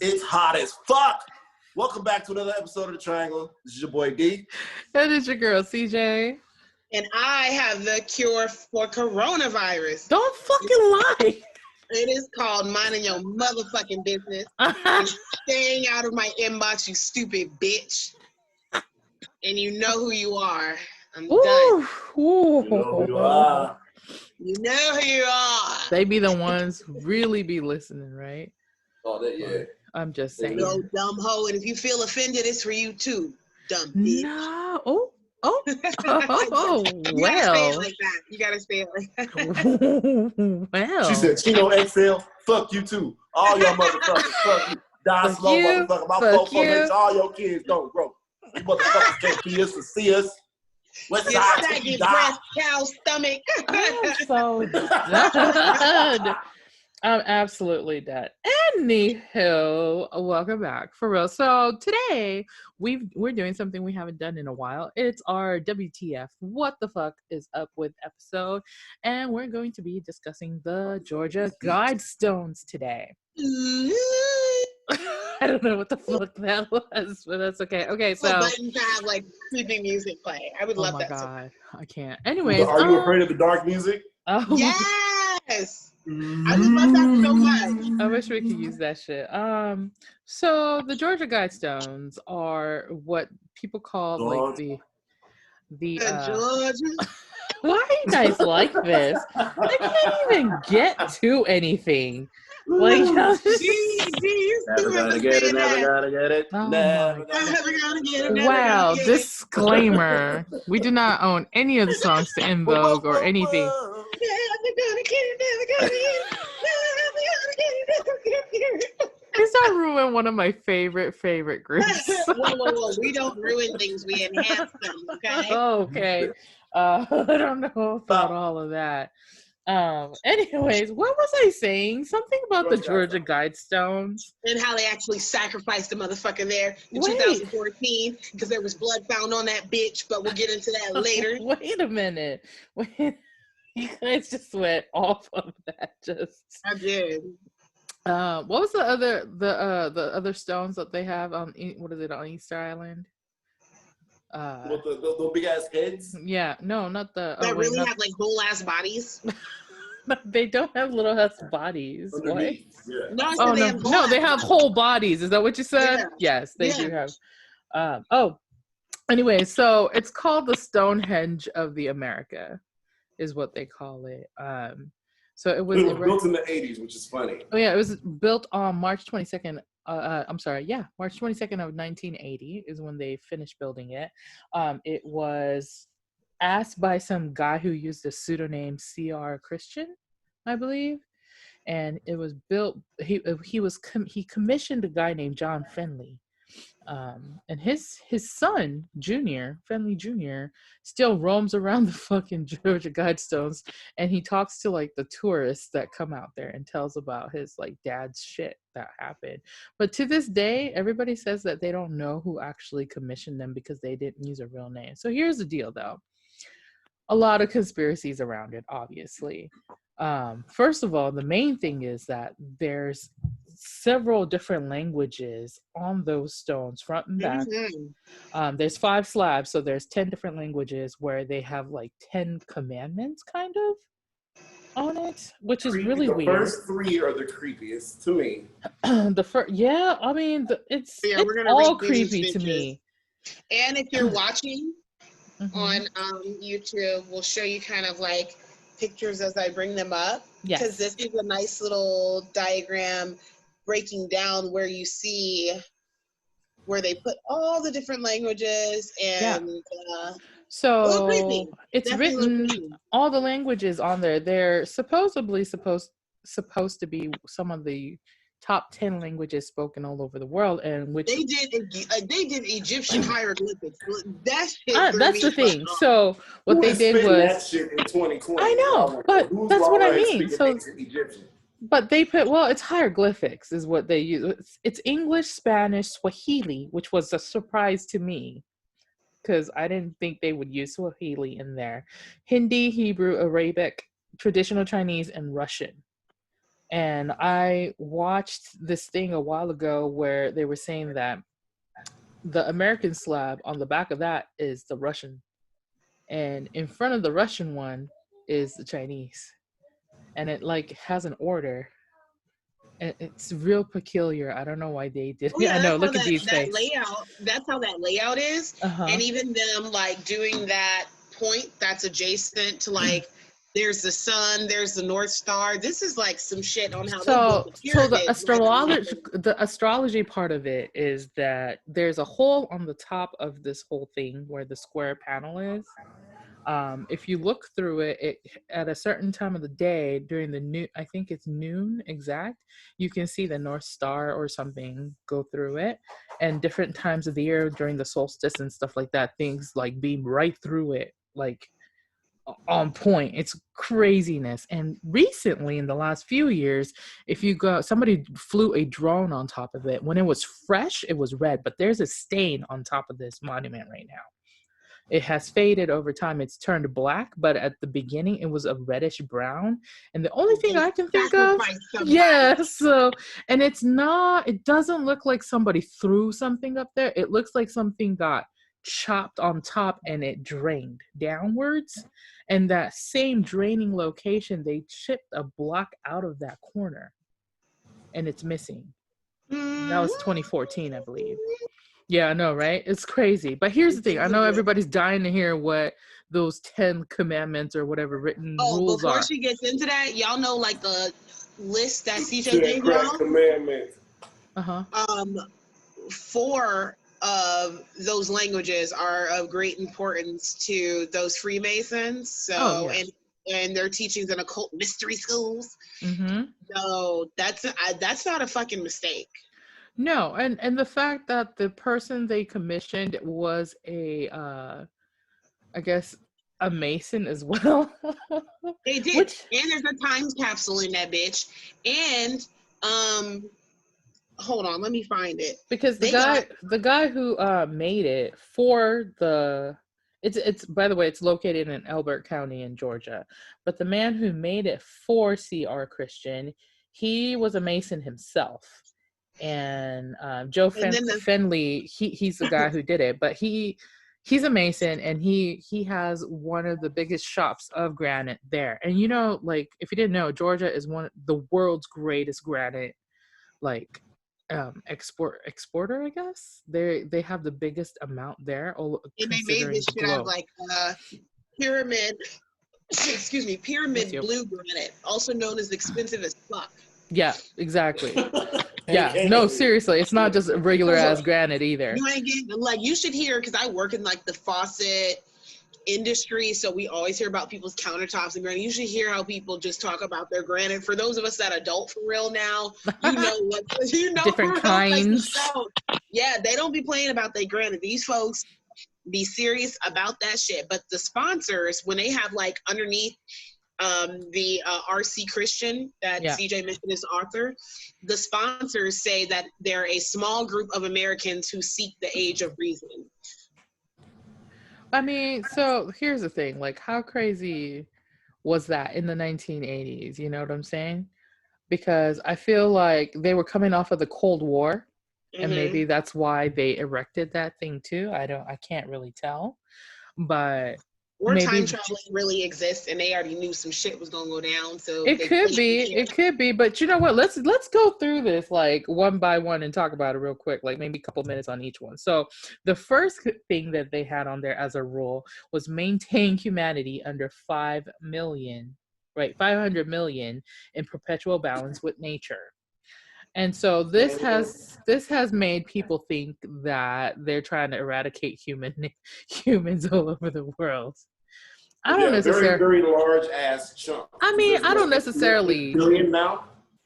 It's hot as fuck. Welcome back to another episode of the Triangl. This is your boy D. And it's your girl CJ. And I have the cure for coronavirus. Don't fucking lie. It is called minding your motherfucking business. And staying out of my inbox, you stupid bitch. And you know who you are. I'm done. Ooh. You know who you are. You know who you are. They be the ones who really be listening, right? Oh, that, yeah. I'm just saying. No dumb hoe. And if you feel offended, it's for you too, dumb bitch. No. Oh, You gotta say it like that. You gotta say it like that. Well. She said, Chino XL, fuck you too. All y'all motherfuckers, fuck you. Die Fuck slow, you, motherfucker. My fuck folks makes all your kids don't grow. You motherfuckers can't see us and see us. What's Your side saggy die? breast, cow stomach. I'm so done. I'm absolutely done. Anywho, welcome back for real. So today we're doing something we haven't done in a while. It's our WTF, what the fuck is up with episode, and we're going to be discussing the Georgia Guidestones today. I don't know what the fuck that was, but that's okay. Okay, so Button to have like creepy music play. I would love that. Oh my god, I can't. Anyways, Are you afraid of the dark music? Oh Yes. I just love that so much. I wish we could use that shit. So the Georgia Guidestones are what people call like the Georgia. Why are you guys like this? I can't even get to anything. Like, Never gonna get it, never gonna get it. Oh Never Never gonna get it. Never wow, gonna get it. Disclaimer. We do not own any of the songs to In Vogue or anything. Never gonna get it. Never gonna get it. Never gonna get it. Please don't ruin one of my favorite groups. Whoa. We don't ruin things. We enhance them, okay? Okay. I don't know about all of that. Anyways, what was I saying? Something about the Georgia Guidestones. And how they actually sacrificed the motherfucker there in Wait. 2014 because there was blood found on that bitch, but we'll get into that later. Wait a minute. Wait. You guys just went off of that. I did. What was the other stones that they have on what is it on Easter Island? With the big ass heads? Yeah, no, not the. That really have like whole ass bodies. They don't have little ass bodies. Underneath. What? Yeah. No, they have whole bodies. Is that what you said? Yeah. Yes, they do have. Anyway, so it's called the Stonehenge of the America, is what they call it. So it was built in the 80s, which is funny. Oh yeah, it was built on March 22nd. March 22nd of 1980 is when they finished building it. It was asked by some guy who used the pseudonym C.R. Christian, I believe, and it was built. He commissioned a guy named John Finley, and his son Finley Jr. still roams around the fucking Georgia Guidestones, and he talks to like the tourists that come out there and tells about his like dad's shit that happened. But to this day, everybody says that they don't know who actually commissioned them because they didn't use a real name. So here's the deal, though. A lot of conspiracies around it, obviously. First of all, the main thing is that there's several different languages on those stones, front and back. Mm-hmm. There's 5 slabs, so there's 10 different languages where they have like 10 commandments kind of on it, which is really weird. The first 3 are the creepiest to me. I mean, it's all creepy to me. And if you're watching Mm-hmm. on YouTube, we'll show you kind of like pictures as I bring them up. Yes. Because this is a nice little diagram breaking down where you see where they put all the different languages and so it's Definitely written all the languages on there. They're supposedly supposed to be some of the top 10 languages spoken all over the world, and which they did Egyptian hieroglyphics. That shit that's the thing. So what they did was that shit in 2020. I know, but that's what I mean. So Egyptian. but they put it's hieroglyphics is what they use. It's English, Spanish, Swahili, which was a surprise to me because I didn't think they would use Swahili in there. Hindi, Hebrew, Arabic, traditional Chinese, and Russian. And I watched this thing a while ago where they were saying that the American slab on the back of that is the Russian, and in front of the Russian one is the Chinese, and it like has an order. And it's real peculiar. I don't know why they did Oh it. yeah, I know. that's how Look at these that face. layout. That's how that layout is, Uh-huh. and even them like doing that point that's adjacent to like. There's the sun. There's the North Star. This is like some shit on how they built So, the so the pyramids. astrology part of it is that there's a hole on the top of this whole thing where the square panel is. If you look through it, at a certain time of the day during the noon, I think it's noon exact, you can see the North Star or something go through it. And different times of the year during the solstice and stuff like that, things like beam right through it, like on point. It's craziness. And recently, in the last few years, if you go, somebody flew a drone on top of it. When it was fresh, it was red, but there's a stain on top of this monument right now. It has faded over time. It's turned black, but at the beginning it was a reddish brown. And the only thing They I can think of, sacrificed somebody. yeah, so, and it doesn't look like somebody threw something up there. It looks like something got chopped on top and it drained downwards. And that same draining location, they chipped a block out of that corner and it's missing. That was 2014, I believe. Yeah, I know, right? It's crazy. But here's the thing. I know everybody's dying to hear what those 10 commandments or whatever written rules Before are. she gets into that, y'all know like the list that CJ gave Crack y'all? commandments. Uh-huh. 4 of those languages are of great importance to those Freemasons. So, and their teachings in occult mystery schools. Mm-hmm. So that's not a fucking mistake. No, and the fact that the person they commissioned was I guess a Mason as well. They did. And there's a time capsule in that bitch. And hold on, let me find it. Because the guy who made it for the it's by the way, it's located in Elbert County in Georgia. But the man who made it for C.R. Christian, he was a Mason himself. And Joe Fenley, he's the guy who did it, but he's a Mason, and he has one of the biggest shops of granite there. And you know, like, if you didn't know, Georgia is one of the world's greatest granite, like, exporter, I guess. They have the biggest amount there, and they made this shit out of like pyramid blue granite, also known as expensive as fuck. Yeah, exactly. Yeah, no, seriously, it's not just regular ass granite either. You ain't getting, like, you should hear, because I work in like the faucet industry, so we always hear about people's countertops and granite. You should hear how people just talk about their granite. For those of us that adult for real now, you know different kinds. Yeah, they don't be playing about their granite. These folks be serious about that shit. But the sponsors, when they have like underneath the RC Christian that CJ mentioned as author, the sponsors say that they're a small group of Americans who seek the age of reason. I mean, so here's the thing, like, how crazy was that in the 1980s? You know what I'm saying? Because I feel like they were coming off of the Cold War, and maybe that's why they erected that thing too. I can't really tell, but or maybe time traveling really exists, and they already knew some shit was gonna go down. So it could be. But you know what? Let's go through this like one by one and talk about it real quick, like maybe a couple minutes on each one. So the first thing that they had on there as a rule was maintain humanity under 5 million, right? 500 million in perpetual balance with nature. And so this has made people think that they're trying to eradicate humans all over the world. I don't necessarily. Very, very large ass chunk. I mean, I don't necessarily. Billion now.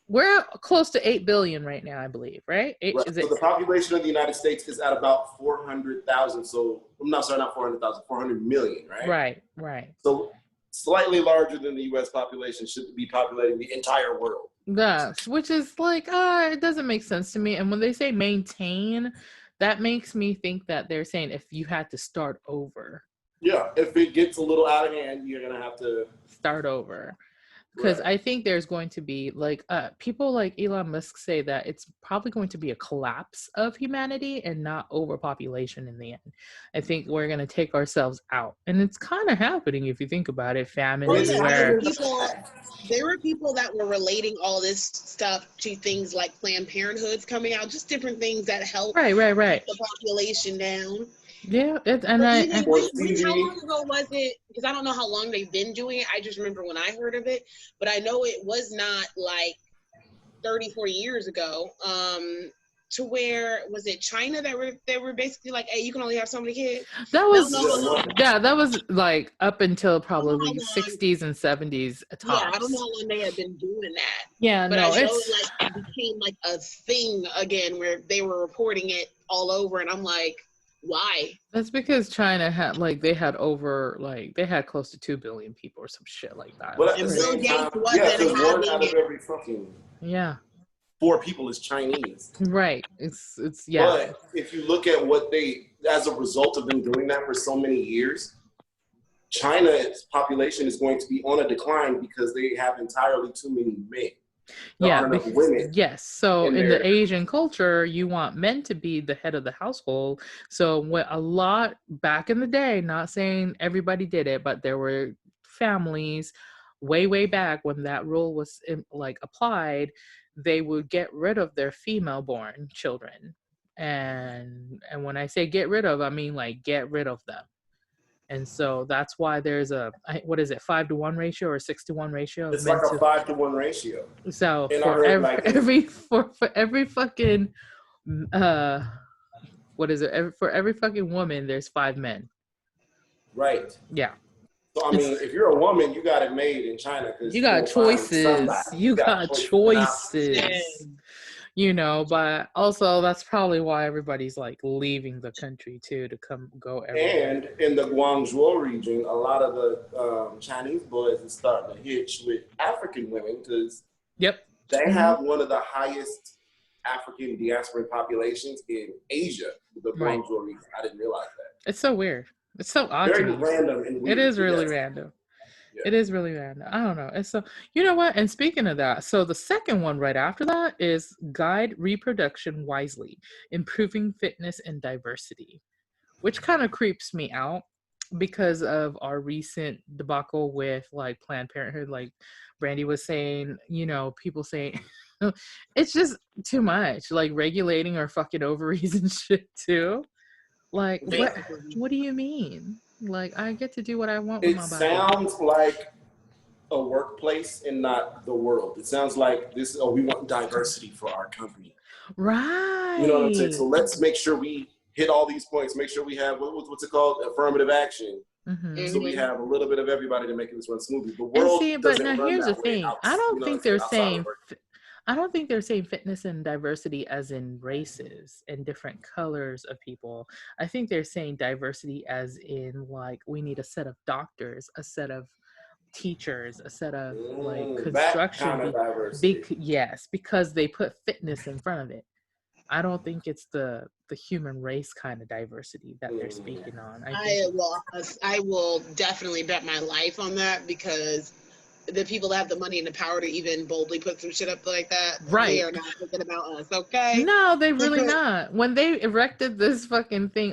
We're close to 8 billion right now, I believe, right? So the population of the United States is at about 400,000. So not 400,000, 400 million, right? Right. So slightly larger than the U.S. population should be populating the entire world. Yes, which is like, it doesn't make sense to me. And when they say maintain, that makes me think that they're saying if you had to start over. Yeah, if it gets a little out of hand, you're going to have to start over. Because I think there's going to be like people like Elon Musk say that it's probably going to be a collapse of humanity and not overpopulation in the end. I think we're going to take ourselves out, and it's kind of happening if you think about it. Famine everywhere. There were people that were relating all this stuff to things like Planned Parenthood's coming out, just different things that help right keep the population down. Yeah, how long ago was it? Because I don't know how long they've been doing it. I just remember when I heard of it, but I know it was not like 30, 40 years ago. To where was it China that were basically like, hey, you can only have so many kids? That was like up until probably 60s and 70s tops. Yeah, I don't know how long they had been doing that. Yeah, but I know it became like a thing again where they were reporting it all over, and I'm like, why? That's because China had they had close to 2 billion people or some shit like that. But at the same time, one out of every fucking 4 people is Chinese. Right. It's But if you look at what as a result of them doing that for so many years, China's population is going to be on a decline because they have entirely too many men. Women. Yes. So in the Asian culture, you want men to be the head of the household. So a lot back in the day, not saying everybody did it, but there were families way back when that rule was applied, they would get rid of their female born children. And when I say get rid of, I mean get rid of them. And so that's why there's a 5-to-1 ratio or 6-to-1 ratio. It's like a 5-to-1 ratio. So for every fucking for every fucking woman, there's 5 men. Right. Yeah. So I mean, if you're a woman, you got it made in China because you got choices. You got choices. But also that's probably why everybody's leaving the country too to go everywhere. And in the Guangzhou region, a lot of the Chinese boys are starting to hitch with African women because they have one of the highest African diaspora populations in Asia. The Guangzhou region. I didn't realize that. It's so weird. It's so odd. Very random and weird. It is really random. Yeah. It is really random. I don't know. And so, you know what? And speaking of that, so the second one right after that is Guide Reproduction Wisely, Improving Fitness and Diversity, which kind of creeps me out because of our recent debacle with Planned Parenthood. Like Brandy was saying, people saying it's just too much, regulating our fucking ovaries and shit too. What do you mean? I get to do what I want with my body. It sounds like a workplace and not the world. It sounds like we want diversity for our company. Right. You know what I'm saying? So let's make sure we hit all these points. Make sure we have, what's it called? Affirmative action. Mm-hmm. So we have a little bit of everybody to make this run smoothly. The world but now here's the thing. I don't think they're saying fitness and diversity as in races and different colors of people. I think they're saying diversity as in we need a set of doctors, a set of teachers, a set of construction. That kind of diversity. Yes, because they put fitness in front of it. I don't think it's the human race kind of diversity that they're speaking on. I will definitely bet my life on that because the people that have the money and the power to even boldly put some shit up like that, they are not thinking about us, okay? No, they really not. When they erected this fucking thing,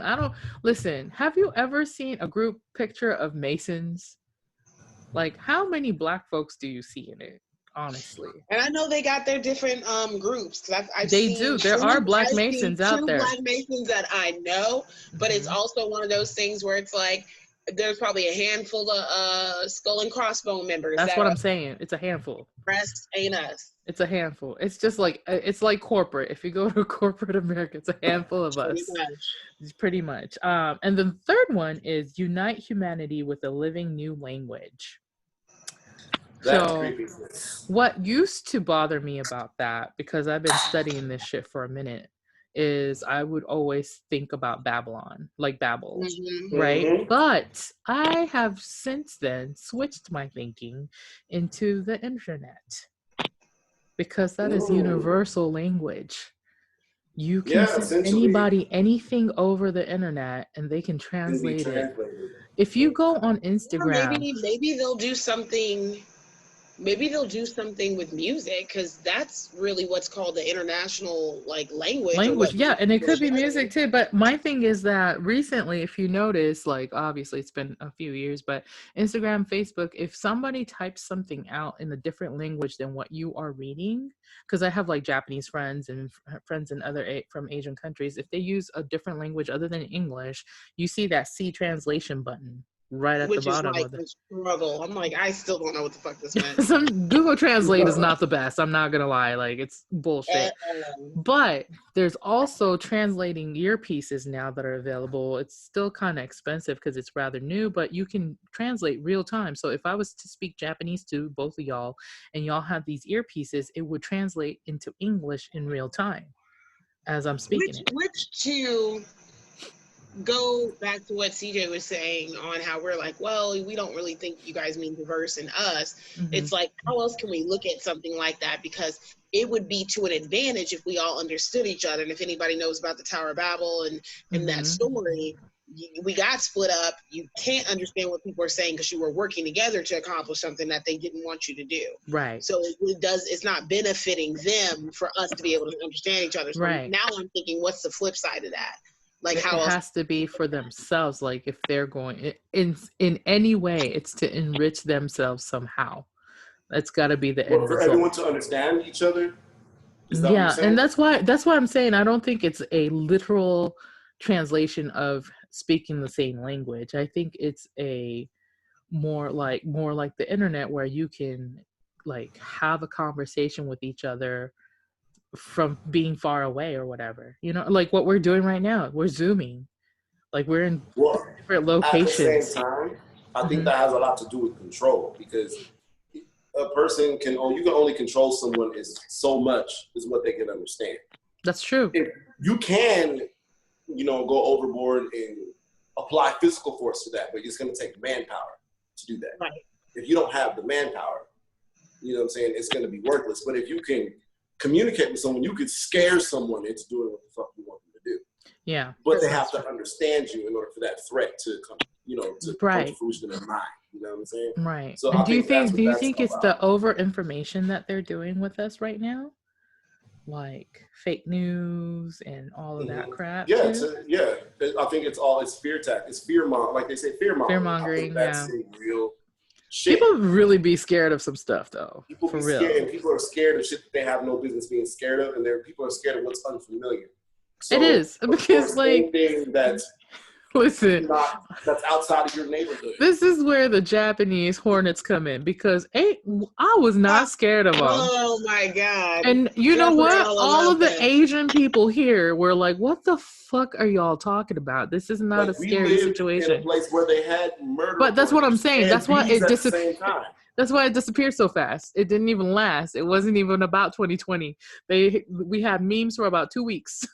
listen, have you ever seen a group picture of Masons? How many Black folks do you see in it, honestly? And I know they got their different groups. There are Black Masons out there. Black Masons that I know, but it's also one of those things where it's there's probably a handful of skull and crossbone members. That's what I'm saying. It's a handful. Rest ain't us. It's a handful. It's just it's like corporate. If you go to corporate America, it's a handful of us. Pretty much. And the third one is Unite Humanity with a Living New Language. That's creepy. What used to bother me about that, because I've been studying this shit for a minute, is I would always think about Babylon, Babel, right? Mm-hmm. But I have since then switched my thinking into the internet, because that is universal language. You can send anybody anything over the internet and they can translate it. If you go on Instagram, maybe they'll do something Maybe they'll do something with music, because that's really what's called the international like language. Yeah, and it could be music too. But my thing is that recently, if you notice, like obviously it's been a few years, but Instagram, Facebook, if somebody types something out in a different language than what you are reading, because I have like Japanese friends and friends in other from Asian countries, if they use a different language other than English, you see that C translation button right at the bottom like of the struggle. I'm like, I still don't know what the fuck this meant. Some Google Translate is not the best. I'm not gonna lie, like it's bullshit. But there's also translating earpieces now that are available. It's still kind of expensive because it's rather new, but you can translate real time. So if I was to speak Japanese to both of y'all and y'all have these earpieces, it would translate into English in real time as I'm speaking it. Which to go back to what CJ was saying on how we're like, well, we don't really think you guys mean diverse in us. Mm-hmm. It's like, how else can we look at something like that? Because it would be to an advantage if we all understood each other. And if anybody knows about the Tower of Babel and that story, we got split up. You can't understand what people are saying because you were working together to accomplish something that they didn't want you to do. Right. So it's not benefiting them for us to be able to understand each other. So right. Now I'm thinking, what's the flip side of that? Like how it has to be for themselves. Like if they're going in any way, it's to enrich themselves somehow. That's got to be the end for result. Everyone to understand each other. Yeah, and that's why I'm saying I don't think it's a literal translation of speaking the same language. I think it's a more like the internet where you can like have a conversation with each other from being far away or whatever, you know, like what we're doing right now. We're Zooming, like we're in different locations. At the same time, I think that has a lot to do with control, because a person you can only control someone is so much is what they can understand. That's true. If you can, go overboard and apply physical force to that, but it's going to take manpower to do that. Right. If you don't have the manpower, you know what I'm saying, it's going to be worthless. But if you can communicate with someone, you could scare someone into doing what the fuck you want them to do. Yeah. But they have to understand you in order for that threat to come, to come to fruition in their mind. You know what I'm saying? Right. So do you think it's the over information that they're doing with us right now? Like fake news and all of that crap. Yeah, I think it's fear tactics. It's fear like they say, fear mongering. Fear mongering, that's real shit. People really be scared of some stuff, though. People for be real. Scared, and people are scared of shit that they have no business being scared of, and people are scared of what's unfamiliar. So, it is because listen, that's outside of your neighborhood. This is where the Japanese hornets come in, because I was not scared of them. Oh my god! And you know what? All of the Asian people here were like, "What the fuck are y'all talking about? This is not a scary situation." In a place where they had murder. But that's what I'm saying. That's why it disappeared. That's why it disappeared so fast. It didn't even last. It wasn't even about 2020. We had memes for about 2 weeks.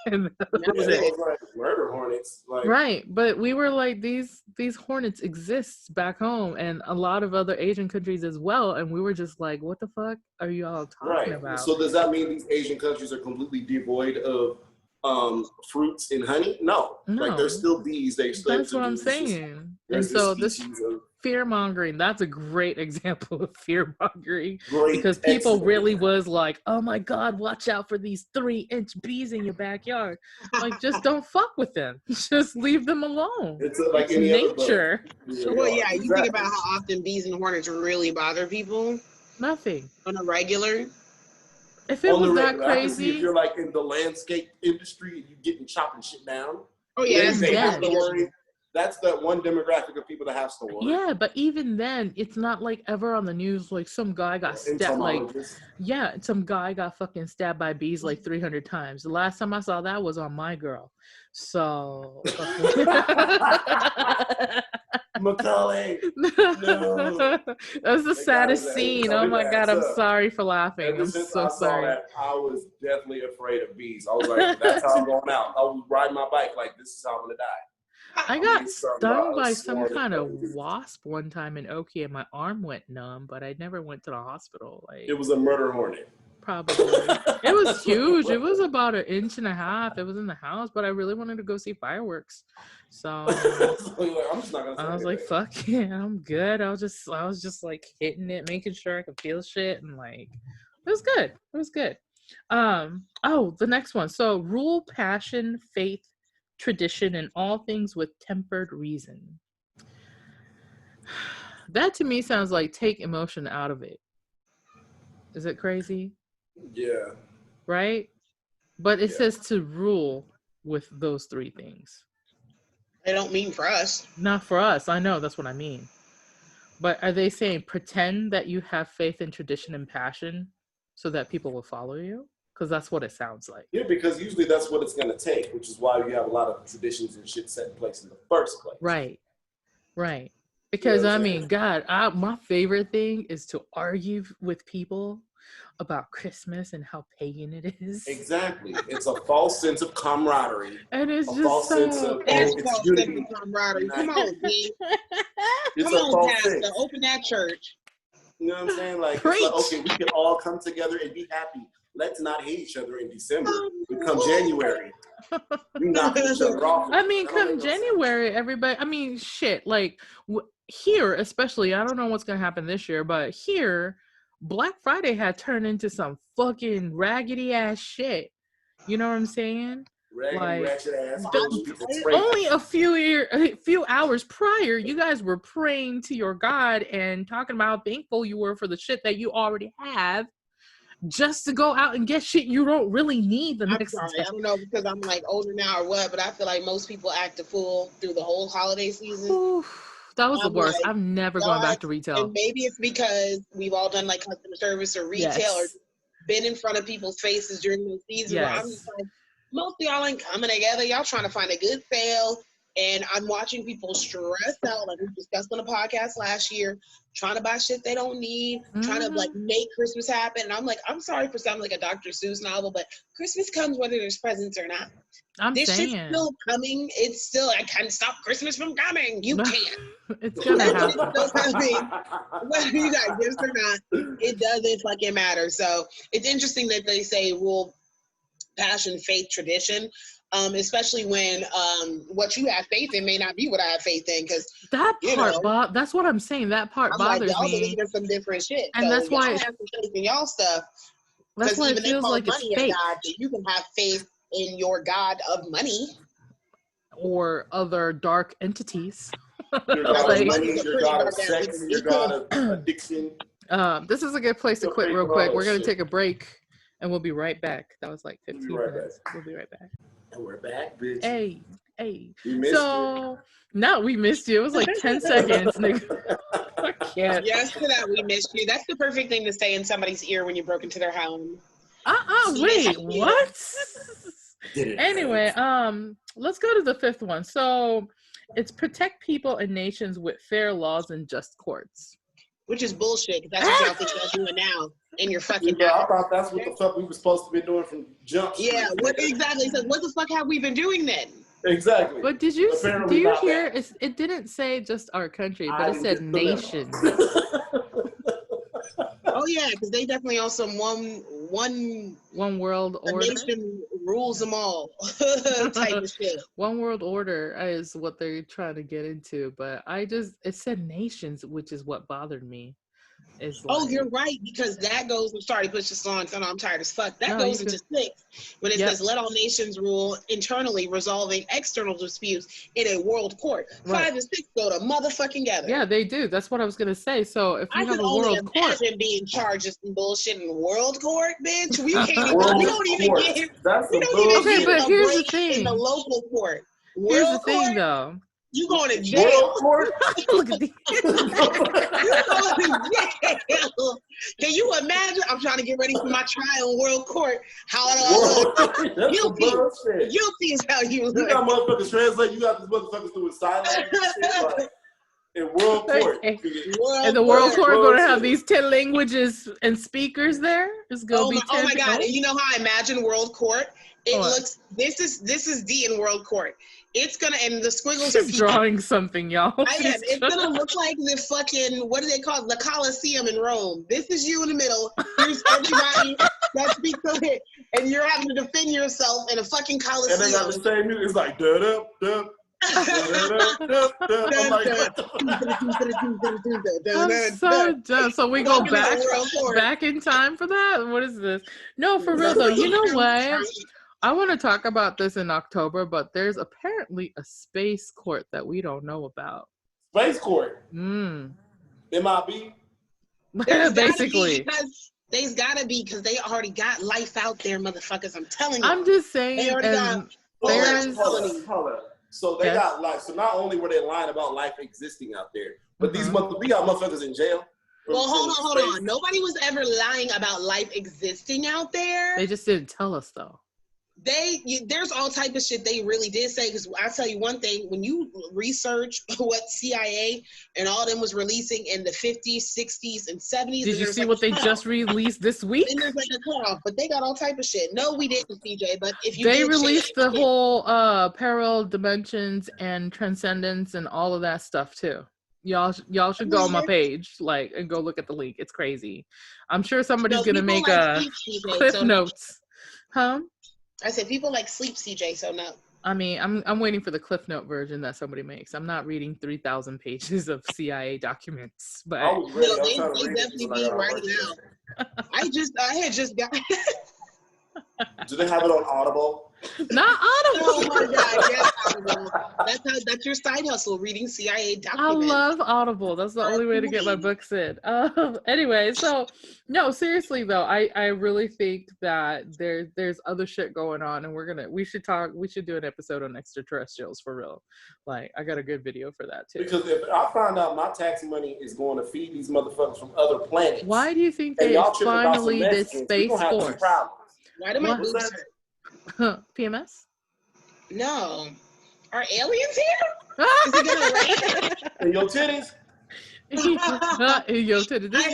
And that was it. It was like murder hornets. Right, but we were like, these hornets exist back home and a lot of other Asian countries as well, and we were just like, what the fuck are you all talking about? So does that mean these Asian countries are completely devoid of fruits and honey? No. Like there's still bees. That's what I'm saying. And so this fear mongering, that's a great example of fear mongering, because people really was like, oh my god, watch out for these 3-inch bees in your backyard. Like, just don't fuck with them, just leave them alone. It's like nature. Well, yeah, you think about how often bees and hornets really bother people. Nothing on a regular. If it was that crazy, if you're like in the landscape industry and you getting chopping shit down, oh yeah, that's the one demographic of people that have to worry. Yeah, but even then, it's not like ever on the news. Like some guy got stabbed. Some guy got fucking stabbed by bees like 300 times. The last time I saw that was on My Girl. So. Macaulay. No. That was the saddest scene. Oh my god, I'm sorry for laughing. I'm so sorry. I was definitely afraid of bees. I was like, that's how I'm going out. I was riding my bike like, this is how I'm gonna die. I got stung by some kind of wasp one time in Oki, and my arm went numb, but I never went to the hospital. It was a murder hornet. Probably. It was huge. It was about 1.5 inches. It was in the house, but I really wanted to go see fireworks. So I'm just not gonna I was like, fuck yeah, I'm good. I was just like hitting it, making sure I could feel shit, and like it was good. It was good. The next one. So rule passion, faith, tradition, and all things with tempered reason. That to me sounds like take emotion out of it. Is it crazy? Yeah. Right? But it says to rule with those 3 things. They don't mean for us. Not for us. I know, that's what I mean. But are they saying pretend that you have faith and tradition and passion so that people will follow you? Because that's what it sounds like. Yeah, because usually that's what it's going to take, which is why you have a lot of traditions and shit set in place in the first place. Right. Because, I mean, God, my favorite thing is to argue with people about Christmas and how pagan it is. Exactly. It's a false sense of camaraderie. And it's a just false sense of it's unity. Camaraderie. Come on, B. Come on, Pastor. Open that church. You know what I'm saying? Like, it's like, okay, we can all come together and be happy. Let's not hate each other in December. Come January, we knock each other off. I mean, come January, everybody. I mean, shit. Like here, especially. I don't know what's gonna happen this year, but here, Black Friday had turned into some fucking raggedy ass shit. You know what I'm saying? Raggedy, ratchet ass. Only a few hours prior, you guys were praying to your God and talking about how thankful you were for the shit that you already have. Just to go out and get shit you don't really need the next day. I don't know because I'm like older now or what, but I feel like most people act a fool through the whole holiday season. Oof, that was the worst. Like, I'm never going back to retail. And maybe it's because we've all done like customer service or retail or been in front of people's faces during the season. Where I'm just like, most of y'all ain't coming together. Y'all trying to find a good sale. And I'm watching people stress out, like we discussed on the podcast last year, trying to buy shit they don't need, trying to like make Christmas happen. And I'm like, I'm sorry for sounding like a Dr. Seuss novel, but Christmas comes whether there's presents or not. This shit's still coming. It's still, I can't stop Christmas from coming. You can't. It's gonna happen. It's still coming. Whether you got gifts or not, it doesn't fucking matter. So it's interesting that they say rule, passion, faith, tradition. Especially when what you have faith in may not be what I have faith in, because that part, that's what I'm saying. That part bothers me. Y'all me. believe in some different shit, and so that's why y'all have some faith in y'all stuff. That's why it feels like it's fake. God, you can have faith in your God of money or other dark entities. Your God of money, your God of sex, your God of addiction. This is a good place to quit real quick. We're gonna take a break. And we'll be right back. That was like 15 minutes. We'll be right back. And we're back, bitch. Hey. We missed you. No, we missed you. It was like 10 seconds, nigga. I can't. Yes, to that, we missed you. That's the perfect thing to say in somebody's ear when you broke into their home. Wait, what? Anyway, let's go to the 5th one. So it's protect people and nations with fair laws and just courts. Which is bullshit, because that's what y'all think y'all doing now in your fucking house. I thought that's what the fuck we were supposed to be doing from jump. Yeah, what exactly? So what the fuck have we been doing then? Exactly. But do you hear? It didn't say just our country, but it said nations. Oh yeah, because they definitely on some one world order. Nation rules them all type of shit. One world order is what they're trying to get into, but it said nations, which is what bothered me. You're right, because that goes, I'm sorry to push this on, because I know I'm tired as fuck. That goes into 6, when it says, let all nations rule internally, resolving external disputes in a world court. Right. 5 and 6 go to motherfucking together. Yeah, they do. That's what I was going to say. So if you have a world court. I can imagine being charged of some bullshit in world court, bitch. We don't even get but here's the thing. In the local court. Here's the thing, though. You going to jail? Look at these. You going to jail? Can you imagine? I'm trying to get ready for my trial in world court. How it all Guilty is how you look. You got motherfuckers translate. You got these motherfuckers doing sign language. In World Court. Okay. And the World Court going to have these 10 languages and speakers there? It's going to be 10. Oh my God. And you know how I imagine World Court? It looks, this is D in World Court. It's going to, and the squiggles are people. Drawing something, y'all. I am. It's going to look like the fucking, what do they call it? The Colosseum in Rome. This is you in the middle. Here's everybody that speaks it. And you're having to defend yourself in a fucking Colosseum. And they got the same music. It's like, da-da-da. I'm so dumb. So we go back in time for that? What is this? No, for real though. You know what? I want to talk about this in October, but there's apparently a space court that we don't know about. Space court? MIB? Basically. There's gotta be, because they already got life out there, motherfuckers. I'm telling you. I'm just saying. They already got hold up. So they got like, so not only were they lying about life existing out there, but we got motherfuckers in jail. Well, hold on. Nobody was ever lying about life existing out there. They just didn't tell us though. There's all type of shit they really did say, because I'll tell you one thing, when you research what CIA and all them was releasing in the 50s, 60s, and 70s. Did you see what they just released this week? And there's like a cutoff, but they got all type of shit. No, we didn't, CJ, but if you They released the whole parallel dimensions and transcendence and all of that stuff too. Y'all should go on my page, like, and go look at the link. It's crazy. I'm sure somebody's gonna make cliff notes. Huh? I said people like sleep, CJ, so no. I mean, I'm waiting for the Cliff Note version that somebody makes. I'm not reading 3,000 pages of CIA documents, but they definitely be writing out. I had just got. Do they have it on Audible? Not Audible. Oh my God, yes, Audible. That's your side hustle, reading CIA documents. I love Audible. That's the only way to get my books in. Anyway, so no, seriously though, I really think that there's other shit going on, and we should do an episode on extraterrestrials for real. Like, I got a good video for that too. Because if I find out my tax money is going to feed these motherfuckers from other planets, why do you think they finally did Space Force? Why do my boobs hurt? PMS? No. Are aliens here? Is it gonna rain? And your titties? Yo titties. This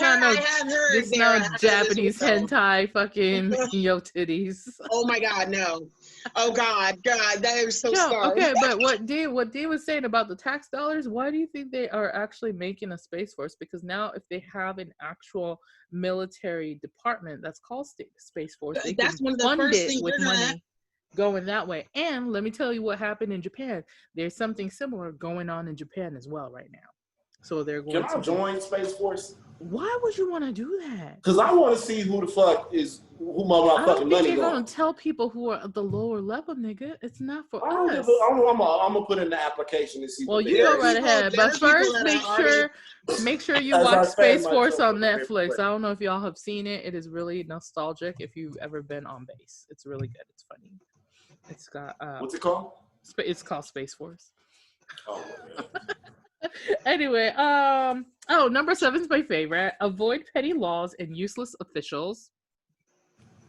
is not Japanese hentai fucking yo titties. Oh my God, no. Oh God, that is so scarred. Okay, but what Dee was saying about the tax dollars, why do you think they are actually making a Space Force? Because now if they have an actual military department that's called Space Force, they can fund it with money going that way. And let me tell you what happened in Japan. There's something similar going on in Japan as well right now. So they're going Can I join Space Force? Why would you want to do that? Because I want to see who the fuck is who my fucking money going. I don't think you're going to tell people who are at the lower level, nigga. It's not for us. I'm gonna put in the application and see. Well, you go right ahead, but first make sure you watch Space Force on Netflix. I don't know if y'all have seen it. It is really nostalgic. If you've ever been on base, it's really good. It's funny. It's got what's it called? It's called Space Force. Oh man. Anyway, number 7 is my favorite. Avoid petty laws and useless officials,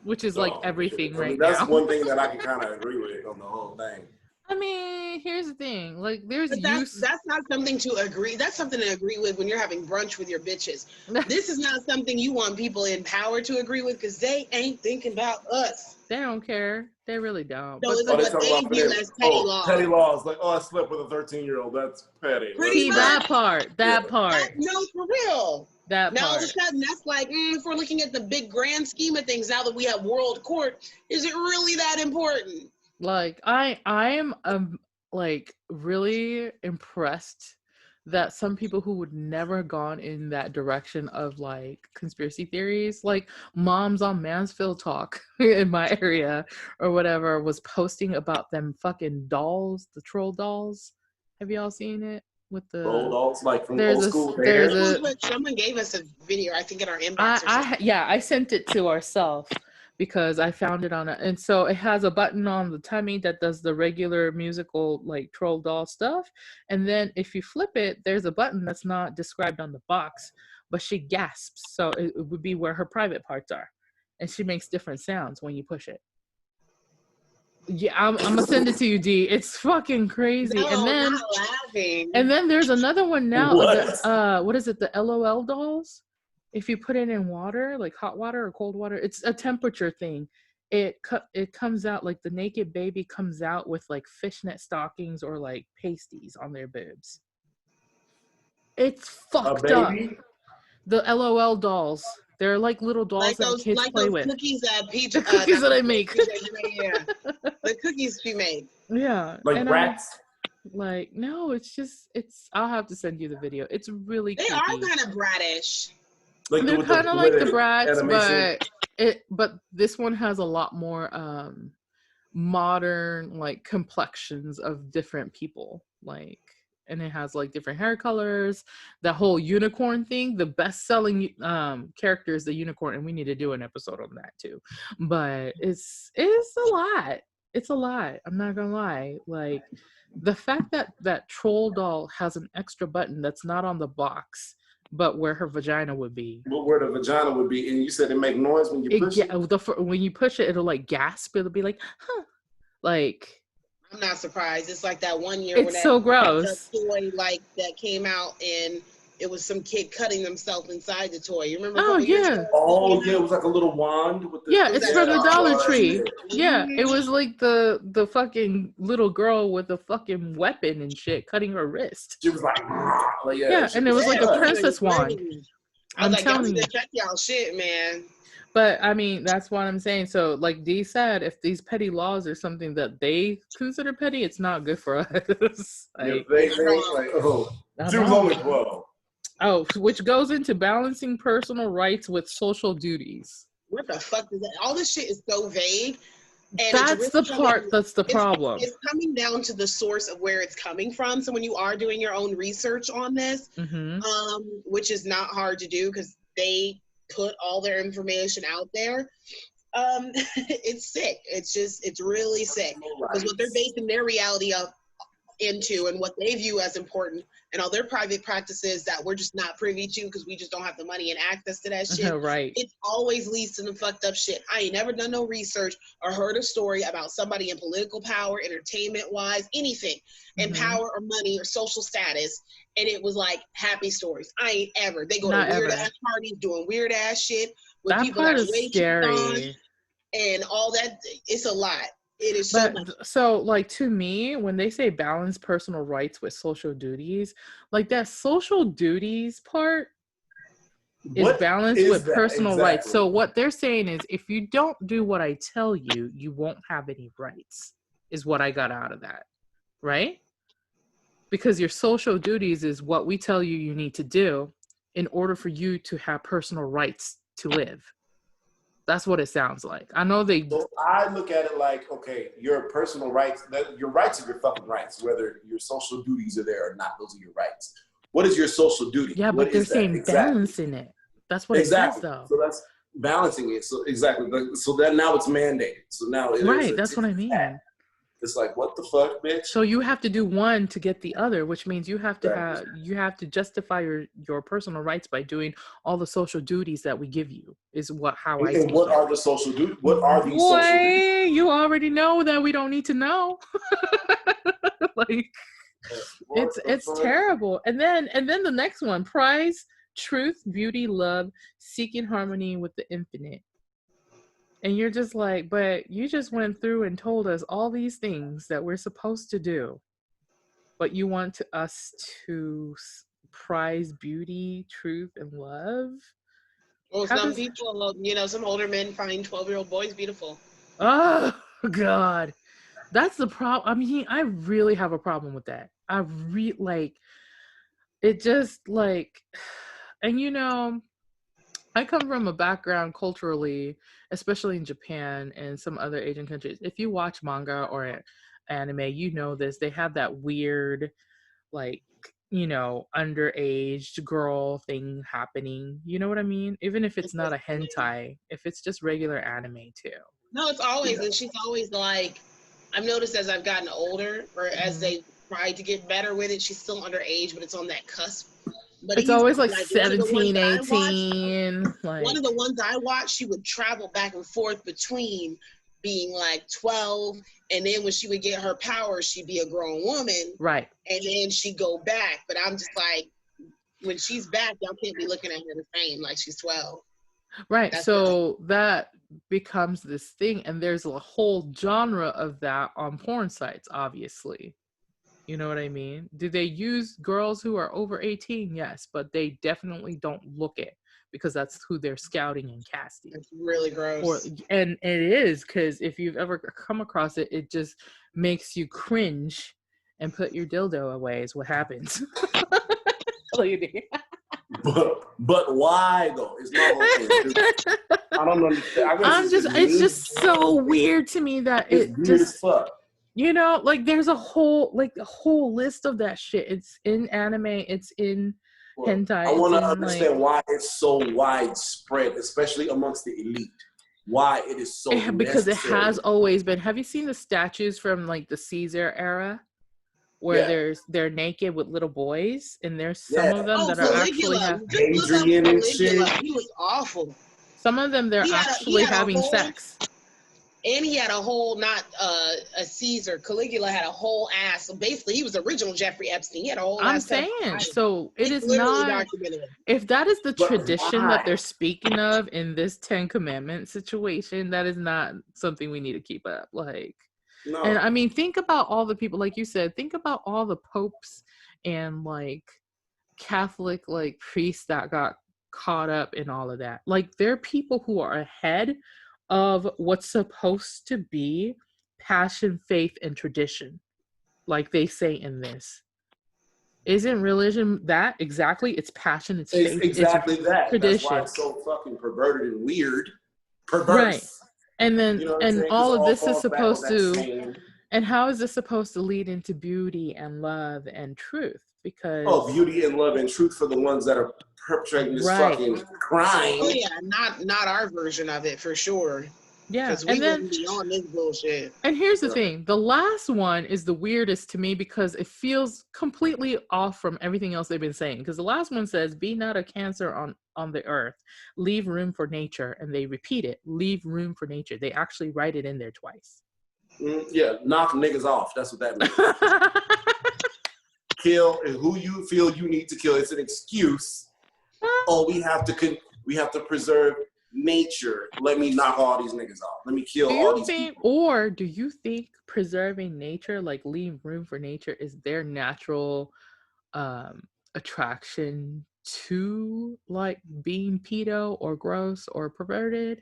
which is like everything right now. That's one thing that I can kind of agree with on the whole thing. I mean, here's the thing. Like, that's not something to agree. That's something to agree with when you're having brunch with your bitches. This is not something you want people in power to agree with, because they ain't thinking about us. They don't care. They really don't. No, but they view as petty laws. Petty laws, like, I slept with a 13-year-old. That's petty. See, that part. No, for real. That now part. All of a sudden, that's like, if we're looking at the big grand scheme of things, now that we have World Court, is it really that important? Like, I am like really impressed that some people who would never gone in that direction of like conspiracy theories, like Moms on Mansfield Talk in my area or whatever, was posting about them fucking dolls, the troll dolls. Have y'all seen it? With the troll dolls, like from old school. Someone gave us a video, I think, in our inbox. I sent it to ourselves because I found it on and so it has a button on the tummy that does the regular musical like troll doll stuff, and then if you flip it, there's a button that's not described on the box, but she gasps, so it would be where her private parts are, and she makes different sounds when you push it. Yeah, I'm gonna send it to you, D. It's fucking crazy. No, and then not laughing. And then there's another one now. What? What is it? The LOL dolls. If you put it in water, like hot water or cold water, it's a temperature thing. It comes out like the naked baby comes out with like fishnet stockings or like pasties on their boobs. It's fucked up. The LOL dolls. They're like little dolls like that kids play with. Cookies that the cookies that I make. Yeah. The cookies she made. Yeah. Like rats? Like, no, it's I'll have to send you the video. It's really They creepy. are kind of bratish. Like they're kind of like the brats, but this one has a lot more modern like complexions of different people, like, and it has like different hair colors. The whole unicorn thing, the best-selling character is the unicorn, and we need to do an episode on that too. But it's a lot. It's a lot. I'm not gonna lie. Like, the fact that troll doll has an extra button that's not on the box, but where her vagina would be. But where the vagina would be, and you said it make noise when you push it? When you push it, it'll like gasp. It'll be like, huh. Like, I'm not surprised. It's like that one year it's when that so gross. toy like that came out, and it was some kid cutting themselves inside the toy. You remember? Oh yeah. Oh yeah, it was like a little wand with the. Yeah, it's from the Dollar Tree. Yeah, it was like the fucking little girl with a fucking weapon and shit cutting her wrist. She was like yeah, and it was like a princess wand. I'm telling you, check y'all shit, man. But I mean, that's what I'm saying. So, like Dee said, if these petty laws are something that they consider petty, it's not good for us. Like, they like, oh, she was only 12. Oh, which goes into balancing personal rights with social duties. What the fuck is that? All this shit is so vague. And that's the part that's the problem. It's coming down to the source of where it's coming from. So when you are doing your own research on this, which is not hard to do because they put all their information out there, it's sick. It's really sick. Because what they're basing their reality into and what they view as important and all their private practices that we're just not privy to because we just don't have the money and access to that shit. Right. It always leads to the fucked up shit. I ain't never done no research or heard a story about somebody in political power, entertainment wise, anything, in power or money or social status. And it was like happy stories. I ain't ever. They go to weird ass parties doing weird ass shit with that people part that is scary. And all that. It's a lot. It is so like, to me, when they say balance personal rights with social duties, like that social duties part is balanced with personal rights. So what they're saying is, if you don't do what I tell you, you won't have any rights, is what I got out of that, right? Because your social duties is what we tell you you need to do in order for you to have personal rights to live. That's what it sounds like. I know they. So I look at it like, okay, your personal rights, your rights are your fucking rights, whether your social duties are there or not. Those are your rights. What is your social duty? Yeah, but they're saying balancing it. That's what it says, though. So that's balancing it. So exactly. So that now it's mandated. So now right. That's what I mean. It's like, what the fuck, bitch? So you have to do one to get the other, which means you have to justify your personal rights by doing all the social duties that we give you. Is how I. And what are the social duties? What are these social duties? You already know that we don't need to know. Like, it's terrible. And then the next one: prize, truth, beauty, love, seeking harmony with the infinite. And you're just like, but you just went through and told us all these things that we're supposed to do. But you want us to prize beauty, truth, and love? Well, some people, some older men find 12-year-old boys beautiful. Oh, God. That's the problem. I mean, I really have a problem with that. It just like, and I come from a background culturally, especially in Japan and some other Asian countries. If you watch manga or anime, you know this. They have that weird, like, underage girl thing happening. You know what I mean? Even if it's not a hentai, if it's just regular anime too. No, it's always, and she's always like, I've noticed as I've gotten older, or as they try to get better with it, she's still underage, but it's on that cusp. But it's always like 17, 18. One of the ones I watched, she would travel back and forth between being like 12, and then when she would get her powers, she'd be a grown woman. Right. And then she'd go back. But I'm just like, when she's back, y'all can't be looking at her the same like she's 12. Right. So that becomes this thing, and there's a whole genre of that on porn sites, obviously. You know what I mean? Do they use girls who are over 18? Yes, but they definitely don't look it, because that's who they're scouting and casting. It's really gross. And it is, because if you've ever come across it, it just makes you cringe and put your dildo away is what happens. But why though? It's my whole thing. I don't understand. It's just so weird to me that it's it just as fuck. You know, like there's a whole list of that shit. It's in anime, it's in hentai. I want to understand why it's so widespread, especially amongst the elite. Why it is so because necessary. It has always been. Have you seen the statues from like the Caesar era? Where they're naked with little boys, and there's some of them that are actually Adrian and shit. He was awful. Some of them they're actually having sex. And he had a whole, not a Caesar. Caligula had a whole ass. So basically, he was the original Jeffrey Epstein. He had a whole ass. I'm saying, so it is not. If that is the tradition that they're speaking of in this 10 Commandments situation, that is not something we need to keep up. Like. No. And I mean, think about all the people, like you said, think about all the popes and like Catholic like priests that got caught up in all of that. Like, they're people who are ahead of what's supposed to be passion, faith, and tradition, like they say in this. Isn't religion that exactly? It's passion, it's faith, exactly it's that. Tradition. That's why it's so fucking perverted and weird. Perverse. Right. And then, and all of this is supposed to, and how is this supposed to lead into beauty and love and truth? Because beauty and love and truth for the ones that are perpetrating this fucking crime. Oh yeah, not our version of it for sure. Yeah, because we wouldn't be on this bullshit. And here's the thing: the last one is the weirdest to me because it feels completely off from everything else they've been saying. Because the last one says, "Be not a cancer on the earth, leave room for nature," and they repeat it: "Leave room for nature." They actually write it in there twice. Yeah, knock niggas off. That's what that means. Kill who you feel you need to kill. It's an excuse. Oh, we have to preserve nature. Let me knock all these niggas off. Let me kill all these people. Or do you think preserving nature, like leave room for nature, is their natural attraction to like being pedo or gross or perverted?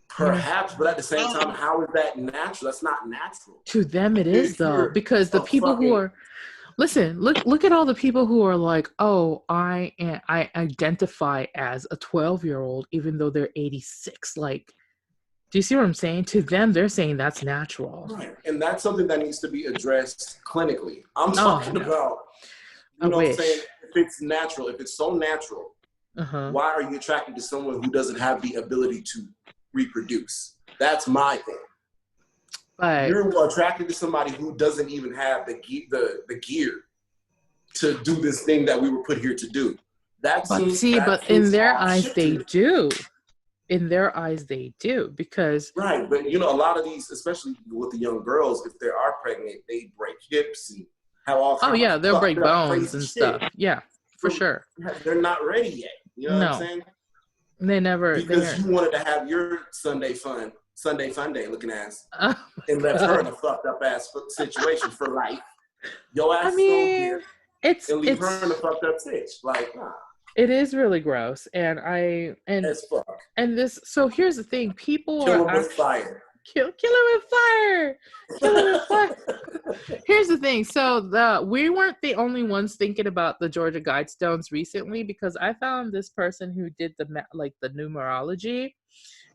Perhaps, but at the same time, how is that natural? That's not natural. To them it is though, because the people who are look at all the people who are like, oh, I identify as a 12-year-old even though they're 86. Like, do you see what I'm saying? To them, they're saying that's natural. Right. And that's something that needs to be addressed clinically. I'm talking about, you know what I'm saying? If it's natural, if it's so natural, why are you attracted to someone who doesn't have the ability to reproduce? That's my thing. But you're attracted to somebody who doesn't even have the gear to do this thing that we were put here to do. But in their eyes they do. In their eyes they do, because right. But you know, a lot of these, especially with the young girls, if they are pregnant, they break hips and have all kinds of stuff. They'll break bones and stuff. Yeah, for sure. They're not ready yet. You know what I'm saying? They never, because you wanted to have your Sunday fun day looking ass, and left her in a fucked up ass situation for life. Your ass here and leave her in a fucked up stitch. Like, nah. It is really gross, and as fuck. And this. So here's the thing: people kill him with fire. Kill him with fire. Kill him with fire. Here's the thing. So we weren't the only ones thinking about the Georgia Guidestones recently, because I found this person who did the numerology.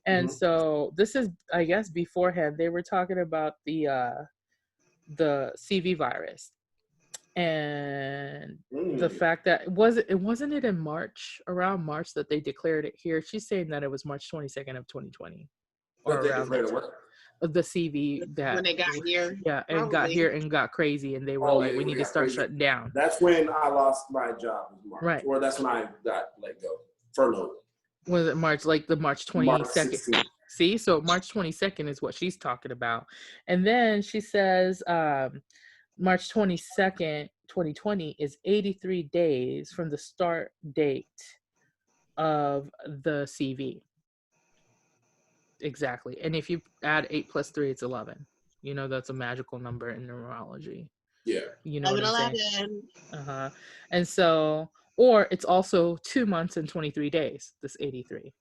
And so this is, I guess, beforehand, they were talking about the CV virus and the fact that it wasn't in March, around March, that they declared it here. She's saying that it was March 22nd of 2020. Or around the CV that when they got here. Yeah, and probably got here and got crazy, and they were we need to start shutting down. That's when I lost my job in March. Right. Or that's when I got let go. Furloughed. Was it March, like the March 22nd? See, so March 22nd is what she's talking about. And then she says March 22nd, 2020 is 83 days from the start date of the CV. Exactly. And if you add 8 plus 3, it's 11. You know, that's a magical number in numerology. Yeah. You know what I'm saying? Uh-huh. And so, or it's also 2 months and 23 days, this 83.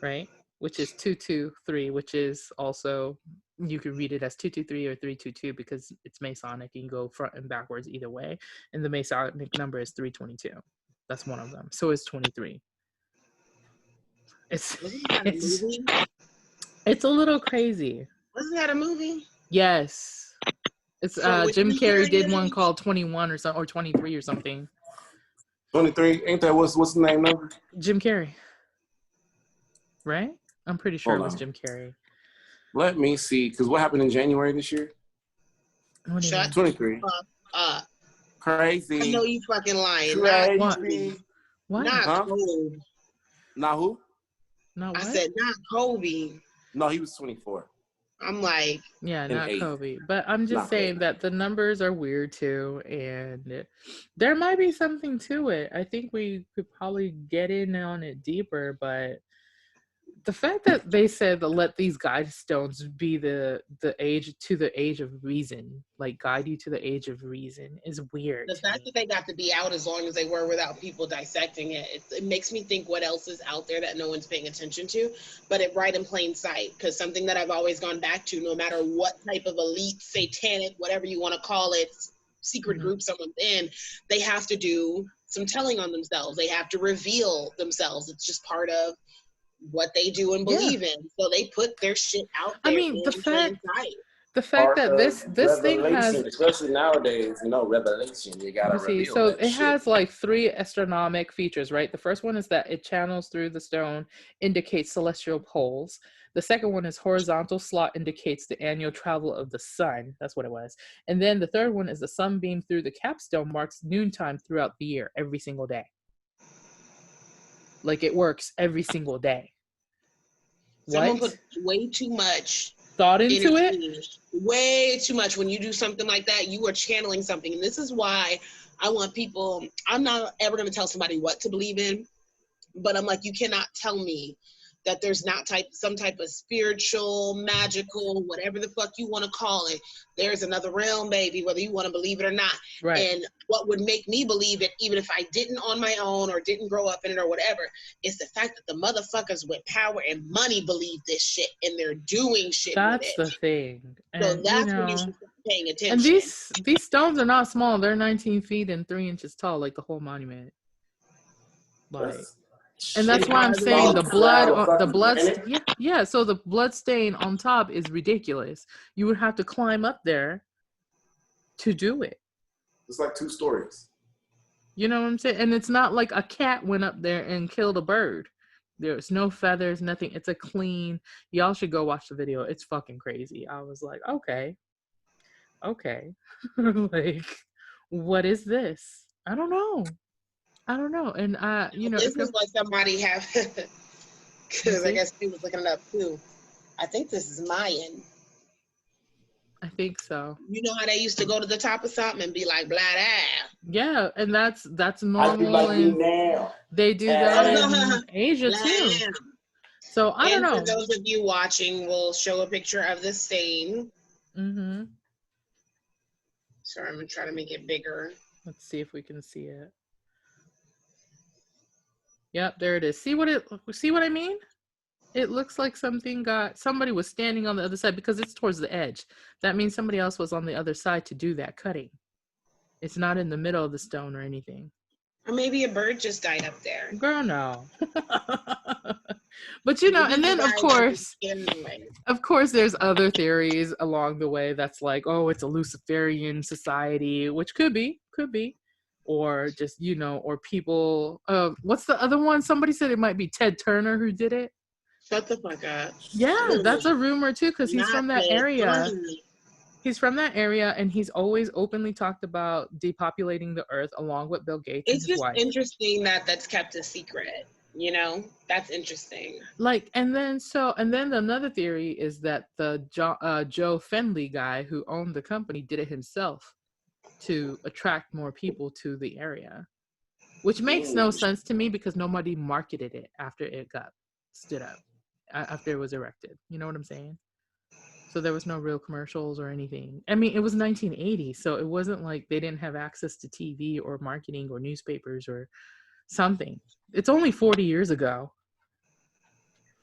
Right? Which is 223, which is also, you can read it as 223 or 322 because it's Masonic. You can go front and backwards either way. And the Masonic number is 322. That's one of them. So it's 23. It's a little crazy. Wasn't that a movie? Yes. It's Jim Carrey did one called 21 or something, or 23 or something. 23? Ain't that what's the name number? Jim Carrey. Right? I'm pretty sure it was Jim Carrey. Let me see, because what happened in January this year? 23. Crazy. I know you fucking lying. Crazy. What? Not Kobe. Not who? Not what? I said not Kobe. No, he was 24. I'm like, yeah, not Kobe. But I'm just saying that the numbers are weird too, and there might be something to it. I think we could probably get in on it deeper, but the fact that they said that let these guide stones be the age of reason, like guide you to the age of reason, is weird. The fact that they got to be out as long as they were without people dissecting it makes me think what else is out there that no one's paying attention to, but it right in plain sight. Because something that I've always gone back to, no matter what type of elite, satanic, whatever you want to call it, secret group someone's in, they have to do some telling on themselves. They have to reveal themselves. It's just part of what they do and believe in. So they put their shit out there. I mean, the fact that this thing has, especially nowadays, revelation, you gotta reveal. So it has like 3 astronomic features, right? The first one is that it channels through the stone, indicates celestial poles. The second one is horizontal slot, indicates the annual travel of the sun. That's what it was. And then the third one is the sunbeam through the capstone marks noontime throughout the year, every single day. Like it works every single day. Someone put way too much thought into it. Way too much. When you do something like that, you are channeling something. And this is why I want people, I'm not ever going to tell somebody what to believe in, but I'm like, you cannot tell me that there's not some type of spiritual, magical, whatever the fuck you want to call it. There's another realm, baby, whether you want to believe it or not. Right. And what would make me believe it, even if I didn't on my own or didn't grow up in it or whatever, is the fact that the motherfuckers with power and money believe this shit and they're doing shit That's with it. The thing. And, so that's when you should start paying attention. And these stones are not small. They're 19 feet and 3 inches tall, like the whole monument. Like... And that's why I'm saying the blood, yeah. So the blood stain on top is ridiculous. You would have to climb up there to do it. It's like 2 stories. You know what I'm saying? And it's not like a cat went up there and killed a bird. There's no feathers, nothing. It's a clean. Y'all should go watch the video. It's fucking crazy. I was like, okay. Like, what is this? I don't know. And this is like somebody have, because I guess he was looking it up too. I think this is Mayan. I think so. You know how they used to go to the top of something and be like, blah, blah. Yeah, and that's normal. And they do that in Asia too. So I don't know. For those of you watching, we'll show a picture of the stain. Mm-hmm. Sorry, I'm gonna try to make it bigger. Let's see if we can see it. Yep, there it is. See what I mean? It looks like somebody was standing on the other side because it's towards the edge. That means somebody else was on the other side to do that cutting. It's not in the middle of the stone or anything. Or maybe a bird just died up there. Girl, no. But and then of course there's other theories along the way that's like, oh, it's a Luciferian society, which could be. Or just, or people, what's the other one? Somebody said it might be Ted Turner who did it. Shut the fuck up. Yeah, that's a rumor too, because he's from that area. He's from that area, and he's always openly talked about depopulating the earth along with Bill Gates. It's just interesting that that's kept a secret. You know, that's interesting. Like, and then another theory is that the Joe Fenley guy who owned the company did it himself to attract more people to the area, which makes no sense to me because nobody marketed it after it got stood up, after it was erected. You know what I'm saying? So there was no real commercials or anything. I mean, it was 1980, so it wasn't like they didn't have access to TV or marketing or newspapers or something. It's only 40 years ago.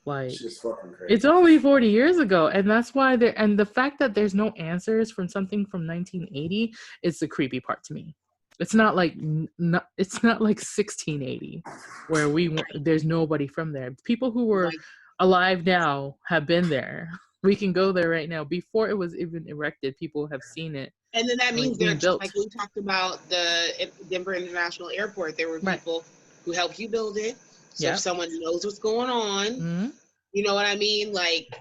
Like, it's just fucking crazy. It's only 40 years ago, and that's why and the fact that there's no answers from something from 1980 is the creepy part to me. It's not like 1680 where there's nobody from there. People who were alive now have been there. We can go there right now. Before it was even erected, people have seen it. And then that means they're built. Like we talked about the Denver International Airport, there were people who helped you build it. So if someone knows what's going on, you know what I mean? Like,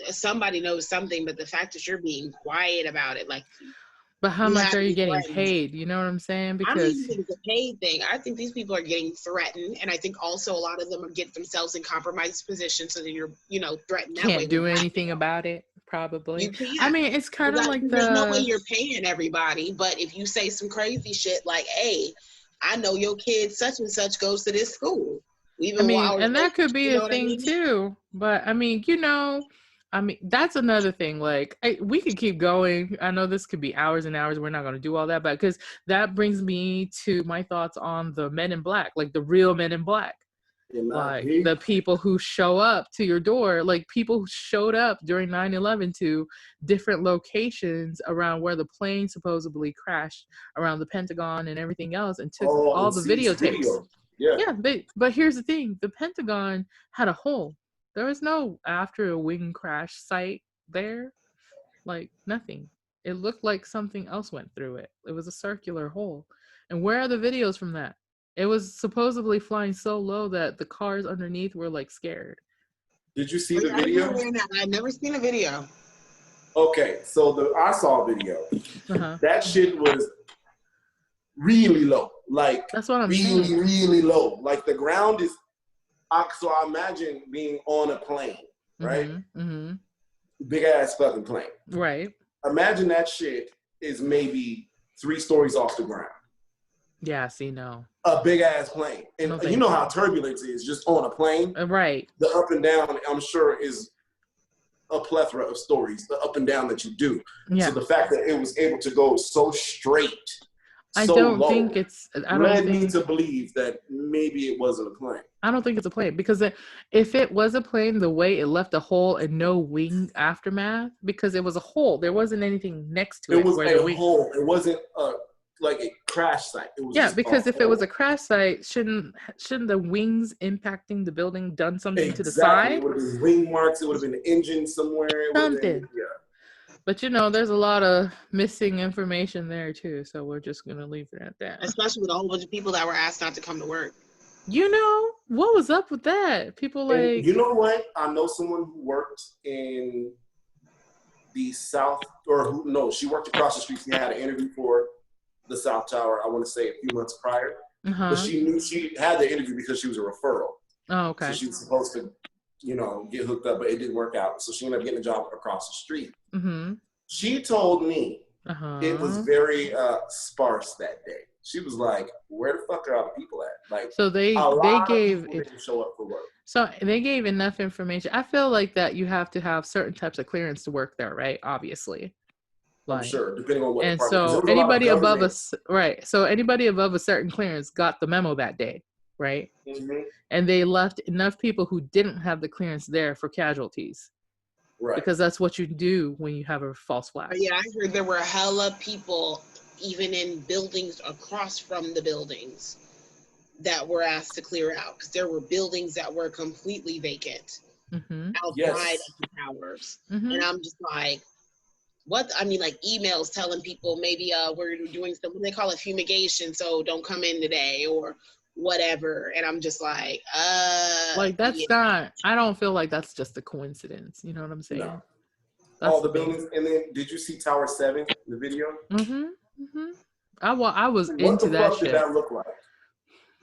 somebody knows something, but the fact that you're being quiet about it, like. But how much are you getting paid? You know what I'm saying? Because I don't even think it's a paid thing. I think these people are getting threatened, and I think also a lot of them are getting themselves in compromised positions so that you're, you know, threatened that way. Can't do anything about it, probably. You can't. I mean, it's kind of like there's no way you're paying everybody, but if you say some crazy shit like, "Hey, I know your kid such and such goes to this school." And that could be a thing too. But I mean, that's another thing. Like, we could keep going. I know this could be hours and hours. We're not going to do all that, but because that brings me to my thoughts on the Men in Black, like the real Men in Black. Like the people who show up to your door, like people who showed up during 9/11 to different locations around where the plane supposedly crashed around the Pentagon and everything else, and took all the videotapes. Yeah, but here's the thing: the Pentagon had a hole. There was no after a wing crash site there, like nothing. It looked like something else went through it. It was a circular hole. And where are the videos from that? It was supposedly flying so low that the cars underneath were like scared. Did you see the video? I've never seen a video. Okay, so I saw a video. That shit was really low. Like, that's what I'm really, saying. really low. Like the ground is. So I imagine being on a plane, right? Big ass fucking plane. Right. Imagine that shit is maybe 3 stories off the ground. Yeah, see, no. A big ass plane. And you know how turbulence is just on a plane? Right. The up and down, I'm sure, is a plethora of stories, the up and down that you do. Yeah. So the fact that it was able to go so straight, I don't think led me to believe that maybe it wasn't a plane. I don't think it's a plane, because if it was a plane, the way it left a hole and no wing aftermath, because it was a hole, there wasn't anything next to it. It was a hole. It wasn't like a crash site. It was because if it was a crash site, shouldn't the wings impacting the building done something to the side? It would have been wing marks. It would have been an engine somewhere. Something. But there's a lot of missing information there too, so we're just gonna leave it at that. Especially with a whole bunch of people that were asked not to come to work. What was up with that? People like... And you know what? I know someone who worked in the South, she worked across the street. She had an interview for the South Tower, I want to say a few months prior. But she knew she had the interview because she was a referral. Oh, okay. So she was supposed to, get hooked up, but it didn't work out. So she ended up getting a job across the street. She told me it was very sparse that day. She was like, "Where the fuck are all the people at?" Like, so they gave it, didn't show up for work. So they gave enough information. I feel like that you have to have certain types of clearance to work there, right? Obviously. I'm sure, depending on what. And so anybody above anybody above a certain clearance got the memo that day, right? And they left enough people who didn't have the clearance there for casualties. Right. Because that's what you do when you have a false flag. Yeah, I heard there were hella people even in buildings across from the buildings that were asked to clear out, because there were buildings that were completely vacant outside of the towers. And I'm just like, what? I mean, like emails telling people maybe we're doing something, they call it fumigation, so don't come in today or whatever. And I'm just like, that's not, I don't feel like that's just a coincidence. You know what I'm saying? No. All the buildings. And then did you see Tower 7, the video? I was into that shit. What did that look like?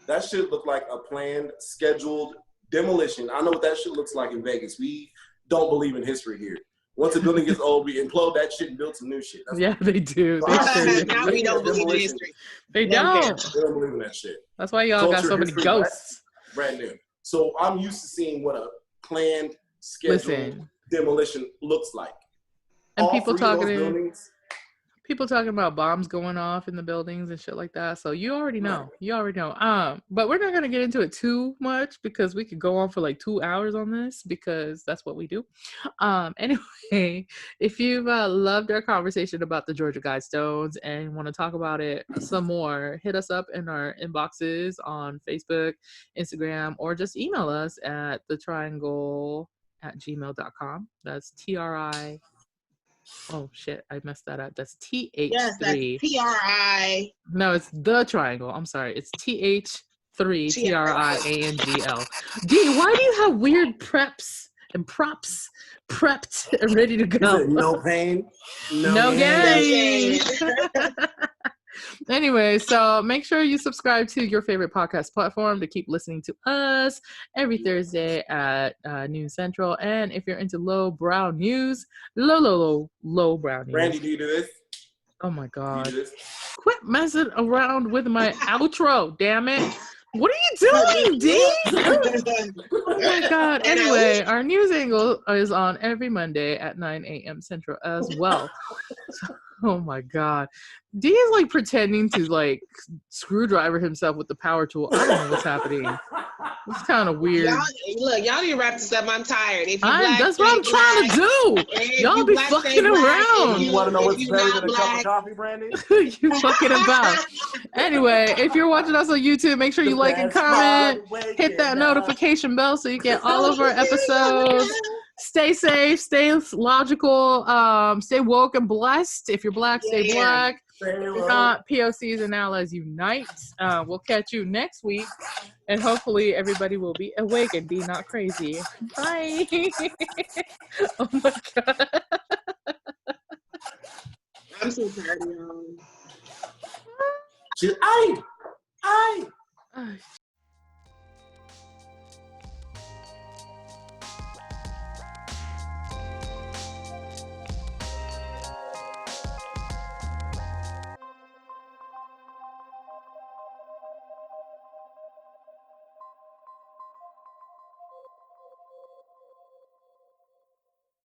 That should look like a planned, scheduled demolition. I know what that shit looks like in Vegas. We don't believe in history here. Once a building gets old, we implode that shit and build some new shit. They do. Now we don't believe in history. They don't. They don't believe in that shit. That's why y'all got so many ghosts. Brand new. So I'm used to seeing what a planned, scheduled demolition looks like. And people talking about bombs going off in the buildings and shit like that. So you already know. But we're not going to get into it too much because we could go on for like 2 hours on this because that's what we do. Anyway, if you've loved our conversation about the Georgia Guidestones and want to talk about it some more, hit us up in our inboxes on Facebook, Instagram, or just email us at thetriangl@gmail.com. That's TRI. Oh shit, I messed that up. That's TH3. Yes, that's TRI. No, it's the Triangle. I'm sorry. It's TH3 TRIANGL. D, why do you have weird preps and props prepped and ready to go? No pain, no gain. Anyway, so make sure you subscribe to your favorite podcast platform to keep listening to us every Thursday at noon Central. And if you're into lowbrow news, lowbrow news. Randy, do you do this? Oh my God. Quit messing around with my outro, damn it. What are you doing, D? Oh my God. Anyway, our news angle is on every Monday at 9 a.m. Central as well. Oh my God. D is like pretending to like screwdriver himself with the power tool. I don't know what's happening. It's kind of weird. Y'all need to wrap this up. I'm tired. That's what I'm trying to do. Y'all be fucking around. You want to know what's better than a cup of coffee, Brandy? You fucking about. Anyway, if you're watching us on YouTube, make sure you like and comment. Hit that notification bell so you get all of our episodes. Stay safe, stay logical, stay woke and blessed. If you're black, stay black. If not, POCs and allies unite. We'll catch you next week. And hopefully everybody will be awake and be not crazy. Bye. Oh my God. I'm so tired, y'all. I